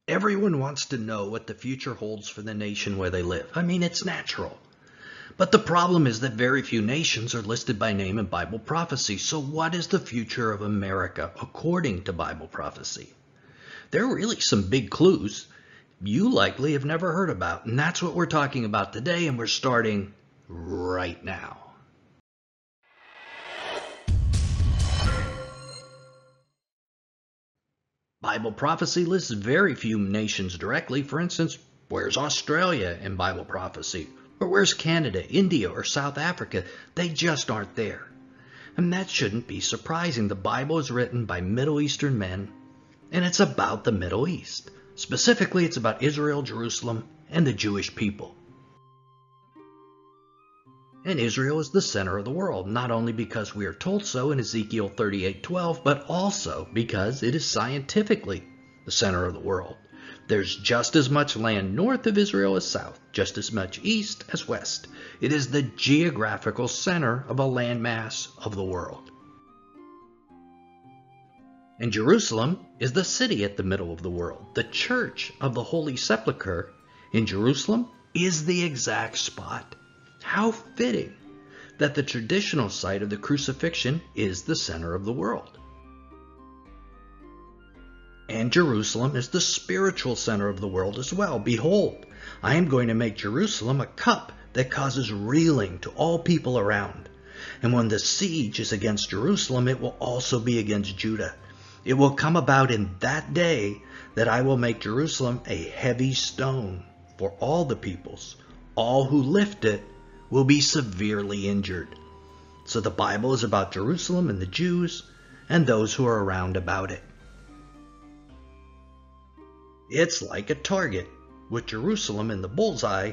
Everyone wants to know what the future holds for the nation where they live. I mean, it's natural. But the problem is that very few nations are listed by name in Bible prophecy. So what is the future of America according to Bible prophecy? There are really some big clues you likely have never heard about, and that's what we're talking about today, and we're starting right now. Bible prophecy lists very few nations directly. For instance, where's Australia in Bible prophecy? Or where's Canada, India, or South Africa? They just aren't there. And that shouldn't be surprising. The Bible is written by Middle Eastern men, and it's about the Middle East. Specifically, it's about Israel, Jerusalem, and the Jewish people. And Israel is the center of the world, not only because we are told so in Ezekiel 38:12, but also because it is scientifically the center of the world. There's just as much land north of Israel as south, just as much east as west. It is the geographical center of a landmass of the world. And Jerusalem is the city at the middle of the world. The church of the Holy Sepulchre in Jerusalem is the exact spot. How fitting that the traditional site of the crucifixion is the center of the world. And Jerusalem is the spiritual center of the world as well. Behold, I am going to make Jerusalem a cup that causes reeling to all people around. And when the siege is against Jerusalem, it will also be against Judah. It will come about in that day that I will make Jerusalem a heavy stone for all the peoples. All who lift it will be severely injured. So the Bible is about Jerusalem and the Jews and those who are around about it. It's like a target, with Jerusalem in the bullseye.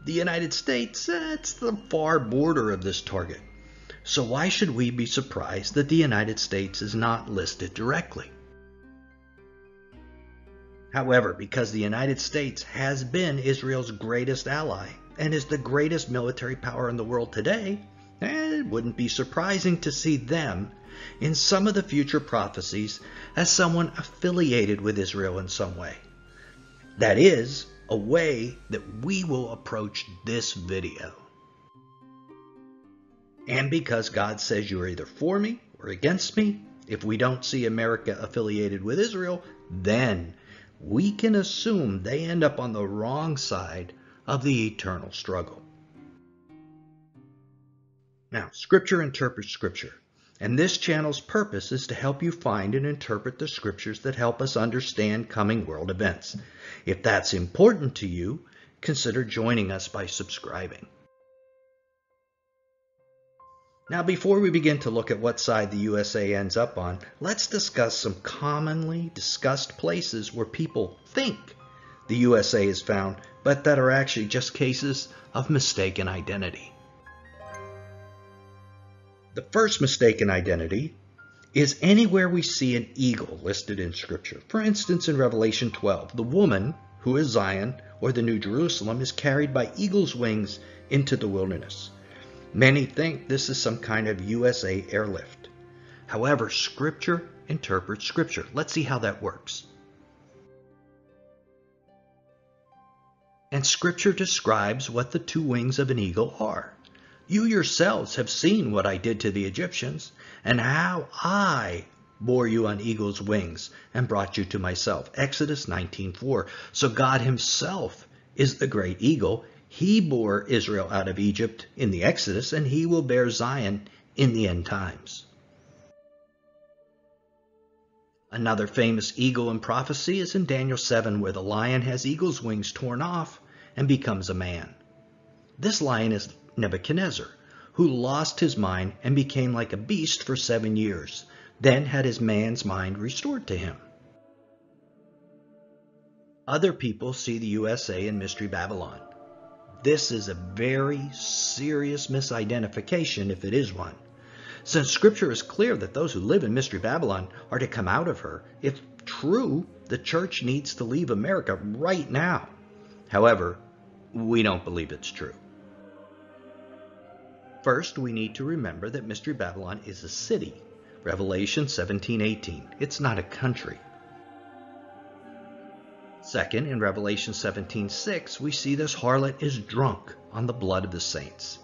The United States, it's the far border of this target. So why should we be surprised that the United States is not listed directly? However, because the United States has been Israel's greatest ally and is the greatest military power in the world today, it wouldn't be surprising to see them in some of the future prophecies as someone affiliated with Israel in some way. That is a way that we will approach this video. And because God says you are either for me or against me, if we don't see America affiliated with Israel, then we can assume they end up on the wrong side of the eternal struggle. Now, Scripture interprets Scripture, and this channel's purpose is to help you find and interpret the Scriptures that help us understand coming world events. If that's important to you, consider joining us by subscribing. Now, before we begin to look at what side the USA ends up on, let's discuss some commonly discussed places where people think the USA is found, but that are actually just cases of mistaken identity. The first mistaken identity is anywhere we see an eagle listed in Scripture. For instance, in Revelation 12, the woman, who is Zion, or the New Jerusalem, is carried by eagle's wings into the wilderness. Many think this is some kind of USA airlift. However, Scripture interprets Scripture. Let's see how that works. And Scripture describes what the two wings of an eagle are. You yourselves have seen what I did to the Egyptians, and how I bore you on eagle's wings and brought you to myself. Exodus 19:4. So God himself is the great eagle. He bore Israel out of Egypt in the Exodus, and he will bear Zion in the end times. Another famous eagle in prophecy is in Daniel 7, where the lion has eagle's wings torn off and becomes a man. This lion is Nebuchadnezzar, who lost his mind and became like a beast for 7 years, then had his man's mind restored to him. Other people see the USA in Mystery Babylon. This is a very serious misidentification, if it is one. Since Scripture is clear that those who live in Mystery Babylon are to come out of her, if true, the church needs to leave America right now. However, we don't believe it's true. First, we need to remember that Mystery Babylon is a city. Revelation 17:18. It's not a country. Second, in Revelation 17:6, we see this harlot is drunk on the blood of the saints.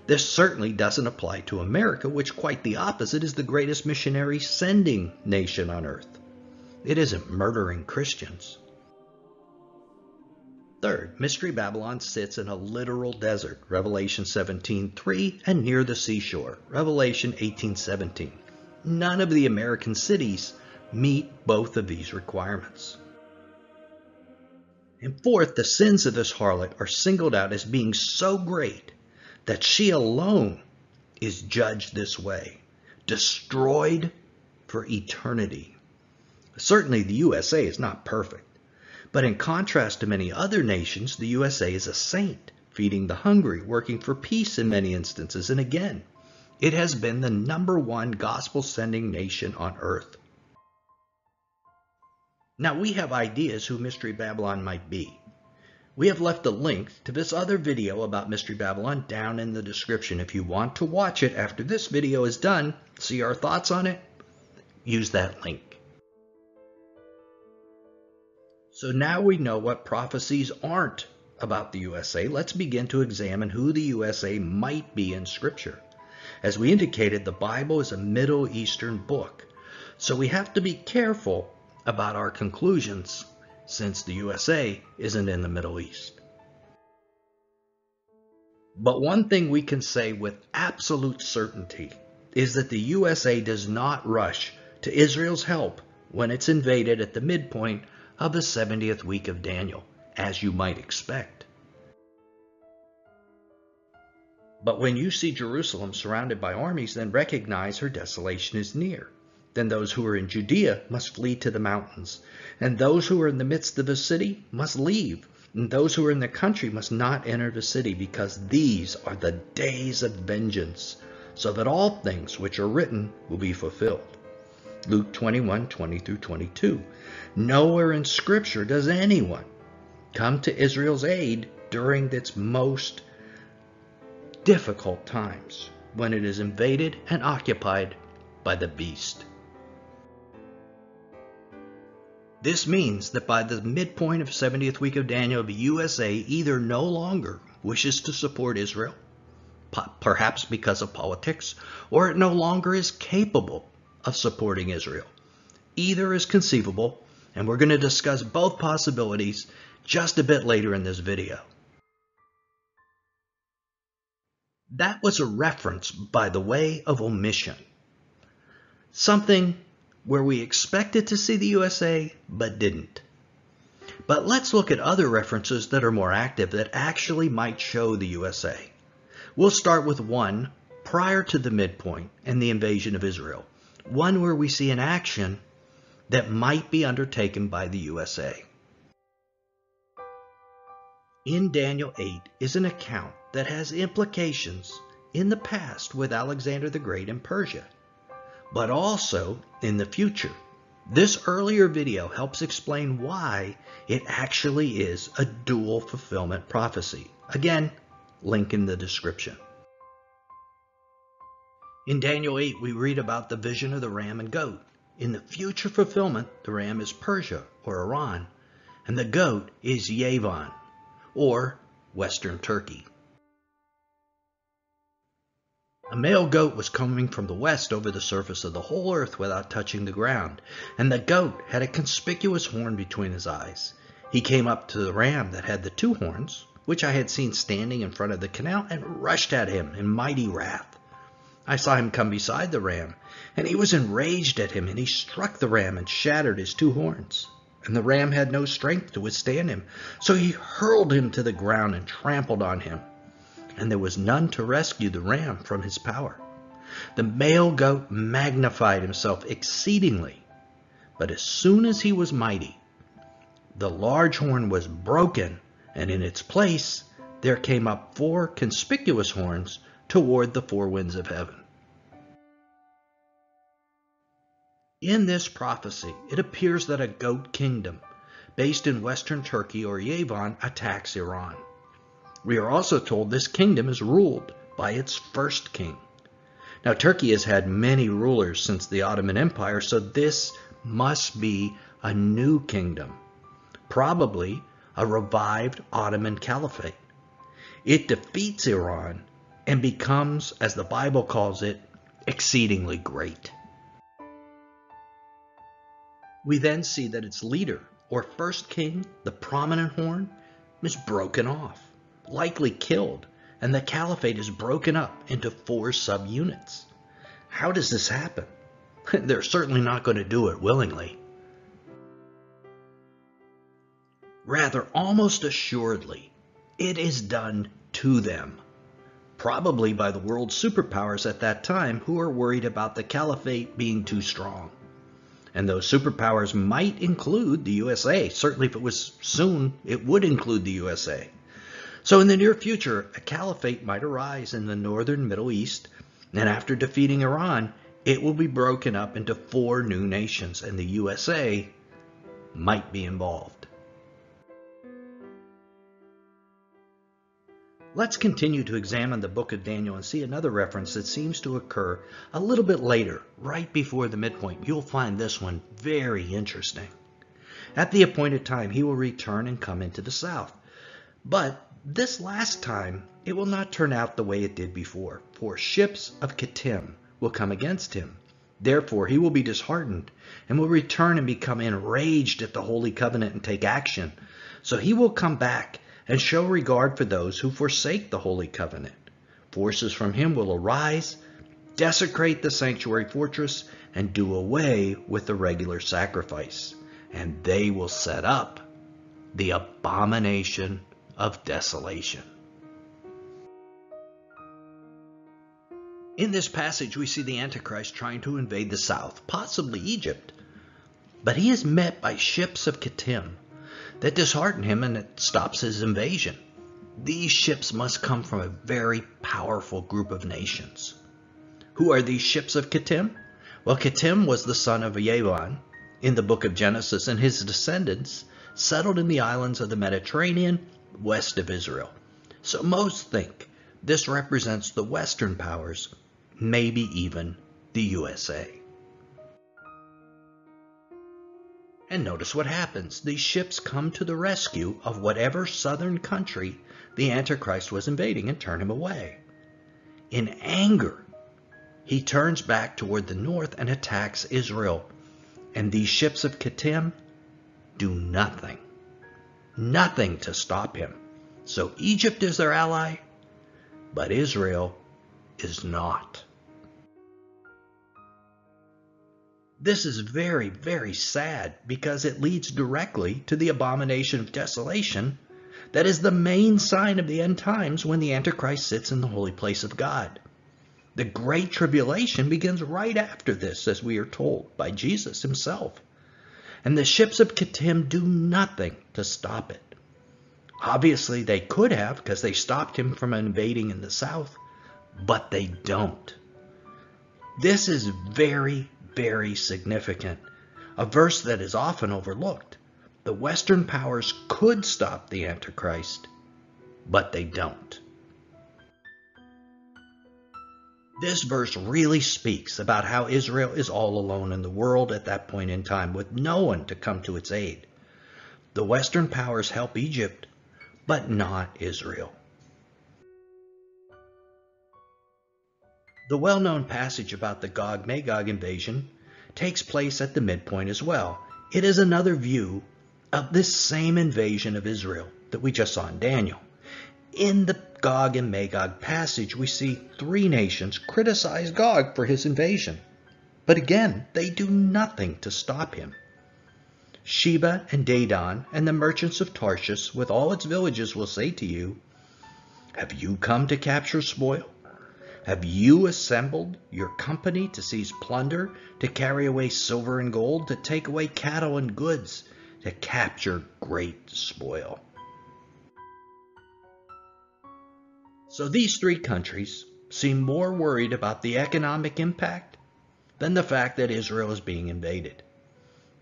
This certainly doesn't apply to America, which, quite the opposite, is the greatest missionary sending nation on earth. It isn't murdering Christians. Third, Mystery Babylon sits in a literal desert, Revelation 17:3, and near the seashore, Revelation 18:17. None of the American cities meet both of these requirements. And fourth, the sins of this harlot are singled out as being so great that she alone is judged this way, destroyed for eternity. Certainly the USA is not perfect, but in contrast to many other nations, the USA is a saint, feeding the hungry, working for peace in many instances, and again, it has been the #1 gospel-sending nation on earth. Now we have ideas who Mystery Babylon might be. We have left a link to this other video about Mystery Babylon down in the description. If you want to watch it after this video is done, see our thoughts on it, use that link. So now we know what prophecies aren't about the USA. Let's begin to examine who the USA might be in Scripture. As we indicated, the Bible is a Middle Eastern book, so we have to be careful about our conclusions since the USA isn't in the Middle East. But one thing we can say with absolute certainty is that the USA does not rush to Israel's help when it's invaded at the midpoint of the 70th week of Daniel, as you might expect. But when you see Jerusalem surrounded by armies, then recognize her desolation is near. Then those who are in Judea must flee to the mountains, and those who are in the midst of the city must leave, and those who are in the country must not enter the city, because these are the days of vengeance, so that all things which are written will be fulfilled. Luke 21:20-22. Nowhere in Scripture does anyone come to Israel's aid during its most difficult times, when it is invaded and occupied by the beast. This means that by the midpoint of 70th week of Daniel, the USA either no longer wishes to support Israel, perhaps because of politics, or it no longer is capable of supporting Israel. Either is conceivable, and we're going to discuss both possibilities just a bit later in this video. That was a reference by the way of omission. Something where we expected to see the USA, but didn't. But let's look at other references that are more active that actually might show the USA. We'll start with one prior to the midpoint and the invasion of Israel. One where we see an action that might be undertaken by the USA. In Daniel 8 is an account that has implications in the past with Alexander the Great in Persia, but also in the future. This earlier video helps explain why it actually is a dual fulfillment prophecy. Again, link in the description. In Daniel 8, we read about the vision of the ram and goat. In the future fulfillment, the ram is Persia or Iran, and the goat is Yavon or Western Turkey. A male goat was coming from the west over the surface of the whole earth without touching the ground, and the goat had a conspicuous horn between his eyes. He came up to the ram that had the two horns, which I had seen standing in front of the canal, and rushed at him in mighty wrath. I saw him come beside the ram, and he was enraged at him, and he struck the ram and shattered his two horns. And the ram had no strength to withstand him, so he hurled him to the ground and trampled on him. And there was none to rescue the ram from his power. The male goat magnified himself exceedingly, but as soon as he was mighty, the large horn was broken, and in its place there came up 4 conspicuous horns toward the 4 winds of heaven. In this prophecy, it appears that a goat kingdom based in Western Turkey or Yavon attacks Iran. We are also told this kingdom is ruled by its first king. Now, Turkey has had many rulers since the Ottoman Empire, so this must be a new kingdom, probably a revived Ottoman Caliphate. It defeats Iran and becomes, as the Bible calls it, exceedingly great. We then see that its leader, or first king, the prominent horn, is broken off, likely killed, and the caliphate is broken up into 4 subunits. How does this happen? They're certainly not going to do it willingly. Rather, almost assuredly, it is done to them, probably by the world superpowers at that time who are worried about the caliphate being too strong. And those superpowers might include the USA. Certainly if it was soon, it would include the USA. So in the near future, a caliphate might arise in the northern Middle East, and after defeating Iran, it will be broken up into 4 new nations, and the USA might be involved. Let's continue to examine the book of Daniel and see another reference that seems to occur a little bit later, right before the midpoint. You'll find this one very interesting. At the appointed time, he will return and come into the south. But this last time, it will not turn out the way it did before, for ships of Kittim will come against him. Therefore, he will be disheartened and will return and become enraged at the Holy Covenant and take action. So he will come back and show regard for those who forsake the Holy Covenant. Forces from him will arise, desecrate the sanctuary fortress, and do away with the regular sacrifice. And they will set up the abomination of desolation. In this passage, we see the Antichrist trying to invade the south, possibly Egypt. But he is met by ships of Kittim that dishearten him, and it stops his invasion. These ships must come from a very powerful group of nations. Who are these ships of Kittim? Well, Kittim was the son of Yavan in the book of Genesis, and his descendants settled in the islands of the Mediterranean west of Israel. So most think this represents the Western powers, maybe even the USA. And notice what happens. These ships come to the rescue of whatever southern country the Antichrist was invading and turn him away. In anger, he turns back toward the north and attacks Israel. And these ships of Kittim do nothing. Nothing to stop him. So Egypt is their ally, but Israel is not. This is very, very sad because it leads directly to the abomination of desolation that is the main sign of the end times when the Antichrist sits in the holy place of God. The Great Tribulation begins right after this, as we are told by Jesus himself. And the ships of Kittim do nothing to stop it. Obviously, they could have because they stopped him from invading in the south, but they don't. This is very, very significant, a verse that is often overlooked. The Western powers could stop the Antichrist, but they don't. This verse really speaks about how Israel is all alone in the world at that point in time, with no one to come to its aid. The Western powers help Egypt, but not Israel. The well-known passage about the Gog-Magog invasion takes place at the midpoint as well. It is another view of this same invasion of Israel that we just saw in Daniel. In the Gog and Magog passage, we see 3 nations criticize Gog for his invasion. But again, they do nothing to stop him. Sheba and Dedan and the merchants of Tarshish with all its villages will say to you, "Have you come to capture spoil? Have you assembled your company to seize plunder, to carry away silver and gold, to take away cattle and goods, to capture great spoil?" So these 3 countries seem more worried about the economic impact than the fact that Israel is being invaded.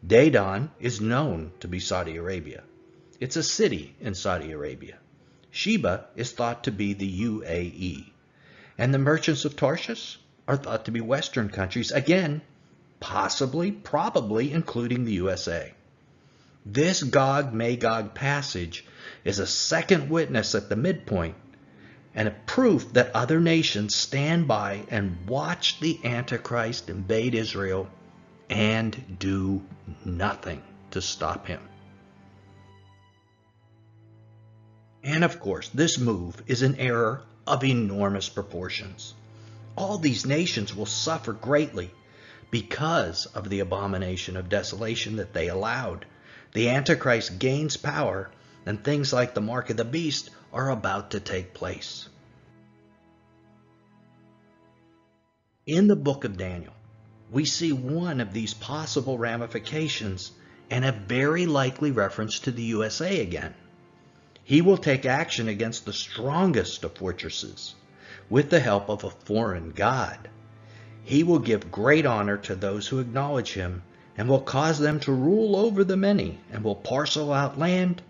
Dedan is known to be Saudi Arabia. It's a city in Saudi Arabia. Sheba is thought to be the UAE. And the merchants of Tarshish are thought to be Western countries, again, possibly, probably including the USA. This Gog-Magog passage is a second witness at the midpoint and a proof that other nations stand by and watch the Antichrist invade Israel and do nothing to stop him. And of course, this move is an error of enormous proportions. All these nations will suffer greatly because of the abomination of desolation that they allowed. The Antichrist gains power, and things like the mark of the beast are about to take place. In the book of Daniel, we see one of these possible ramifications and a very likely reference to the USA again. He will take action against the strongest of fortresses with the help of a foreign god. He will give great honor to those who acknowledge him and will cause them to rule over the many and will parcel out land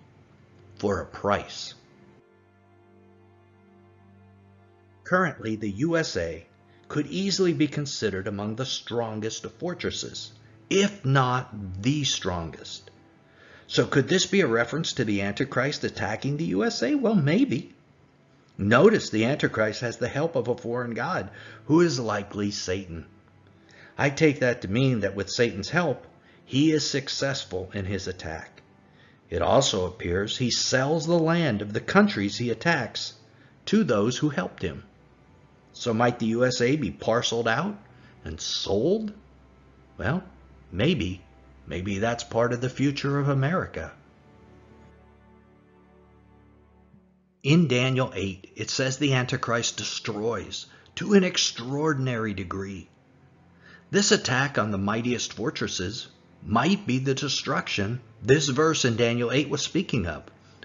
for a price. Currently, the USA could easily be considered among the strongest of fortresses, if not the strongest. So could this be a reference to the Antichrist attacking the USA? Well, maybe. Notice the Antichrist has the help of a foreign god, who is likely Satan. I take that to mean that with Satan's help, he is successful in his attack. It also appears he sells the land of the countries he attacks to those who helped him. So might the USA be parceled out and sold? Well, maybe. Maybe that's part of the future of America. In Daniel 8, it says the Antichrist destroys to an extraordinary degree. This attack on the mightiest fortresses might be the destruction this verse in Daniel 8 was speaking of.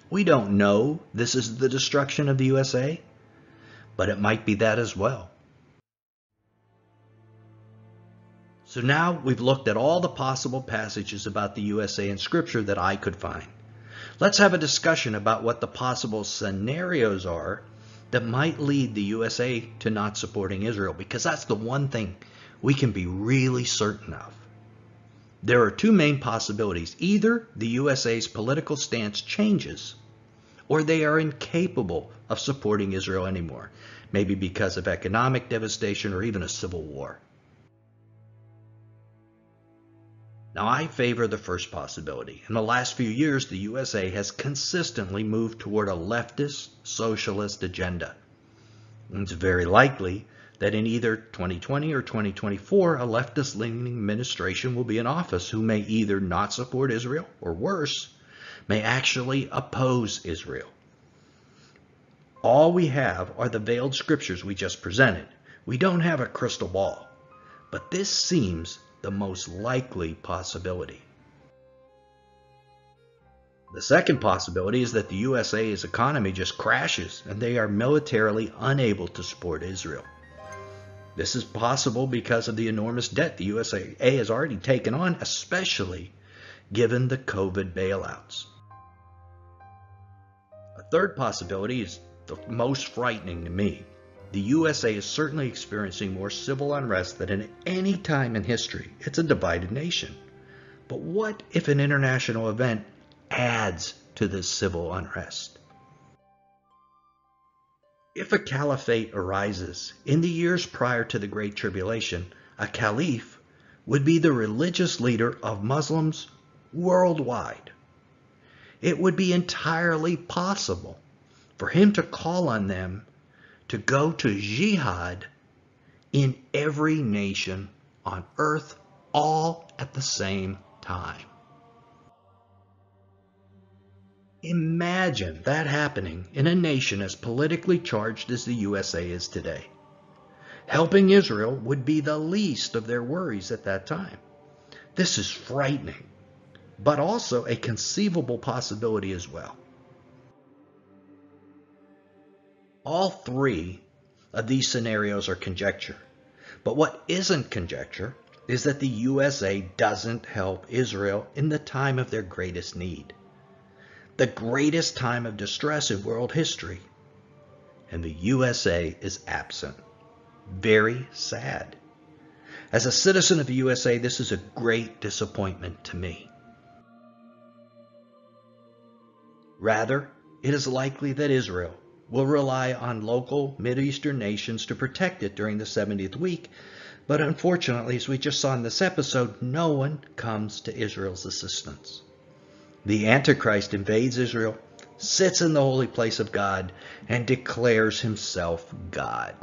We don't know this is the destruction of the USA, but it might be that as well. So now we've looked at all the possible passages about the USA in Scripture that I could find. Let's have a discussion about what the possible scenarios are that might lead the USA to not supporting Israel, because that's the one thing we can be really certain of. There are two main possibilities. Either the USA's political stance changes, or they are incapable of supporting Israel anymore, maybe because of economic devastation or even a civil war. Now, I favor the first possibility. In the last few years, the USA has consistently moved toward a leftist, socialist agenda. It's very likely that in either 2020 or 2024, a leftist-leaning administration will be in office who may either not support Israel, or worse, may actually oppose Israel. All we have are the veiled scriptures we just presented. We don't have a crystal ball, but this seems the most likely possibility. The second possibility is that the USA's economy just crashes and they are militarily unable to support Israel. This is possible because of the enormous debt the USA has already taken on, especially given the COVID bailouts. A third possibility is the most frightening to me. The USA is certainly experiencing more civil unrest than at any time in history. It's a divided nation. But what if an international event adds to this civil unrest? If a caliphate arises in the years prior to the Great Tribulation, a caliph would be the religious leader of Muslims worldwide. It would be entirely possible for him to call on them to go to jihad in every nation on earth, all at the same time. Imagine that happening in a nation as politically charged as the USA is today. Helping Israel would be the least of their worries at that time. This is frightening, but also a conceivable possibility as well. All three of these scenarios are conjecture, but what isn't conjecture is that the USA doesn't help Israel in the time of their greatest need, the greatest time of distress in world history, and the USA is absent. Very sad. As a citizen of the USA, this is a great disappointment to me. Rather, it is likely that Israel will rely on local Mideastern nations to protect it during the 70th week, but unfortunately, as we just saw in this episode, no one comes to Israel's assistance. The Antichrist invades Israel, sits in the holy place of God, and declares himself God.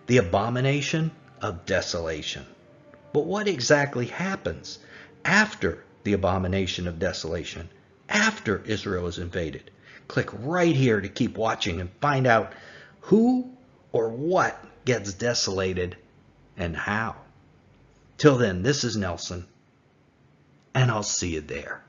The abomination of desolation. But what exactly happens after the abomination of desolation, after Israel is invaded? Click right here to keep watching and find out who or what gets desolated and how. Till then, this is Nelson, and I'll see you there.